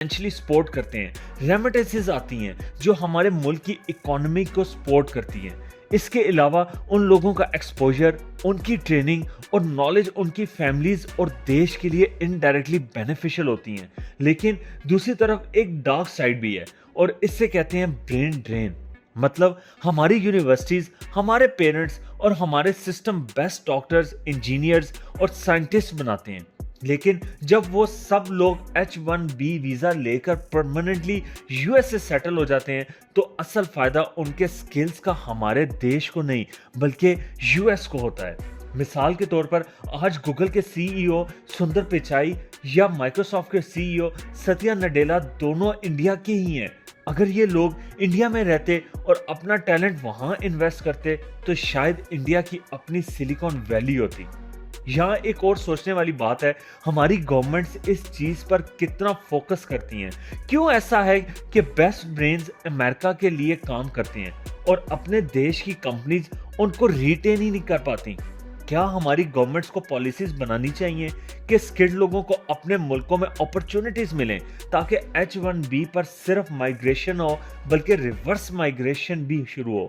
Financially support करते हैं, remittances आती हैं जो हमारे मुल्क की इकोनॉमी को सपोर्ट करती हैं। इसके अलावा उन लोगों का एक्सपोजर, उनकी ट्रेनिंग और नॉलेज उनकी फैमिलीज और देश के लिए इनडायरेक्टली बेनिफिशियल होती हैं। लेकिन दूसरी तरफ एक डार्क साइड भी है और इससे कहते हैं ब्रेन ड्रेन। मतलब हमारी यूनिवर्सिटीज, हमारे पेरेंट्स और हमारे सिस्टम बेस्ट डॉक्टर्स, इंजीनियर्स और साइंटिस्ट बनाते हैं, लेकिन जब वो सब लोग H1B वीजा लेकर परमानेंटली यूएस से सेटल हो जाते हैं तो असल फायदा उनके स्किल्स का हमारे देश को नहीं बल्कि यूएस को होता है। मिसाल के तौर पर आज गूगल के सीईओ सुंदर पिचाई या माइक्रोसॉफ्ट के सीईओ सत्या नडेला दोनों इंडिया के ही हैं। अगर ये लोग इंडिया में रहते और अपना टैलेंट वहां इन्वेस्ट करते तो शायद इंडिया की अपनी सिलिकॉन वैली होती। यहाँ एक और सोचने वाली बात है, हमारी गवर्नमेंट्स इस चीज पर कितना फोकस करती हैं। क्यों ऐसा है कि बेस्ट ब्रेन्स अमेरिका के लिए काम करते हैं और अपने देश की कंपनीज उनको रिटेन ही नहीं कर पाती? क्या हमारी गवर्नमेंट्स को पॉलिसीज बनानी चाहिए कि स्किल्ड लोगों को अपने मुल्कों में अपॉर्चुनिटीज मिलें ताकि H1B पर सिर्फ माइग्रेशन हो बल्कि रिवर्स माइग्रेशन भी शुरू हो?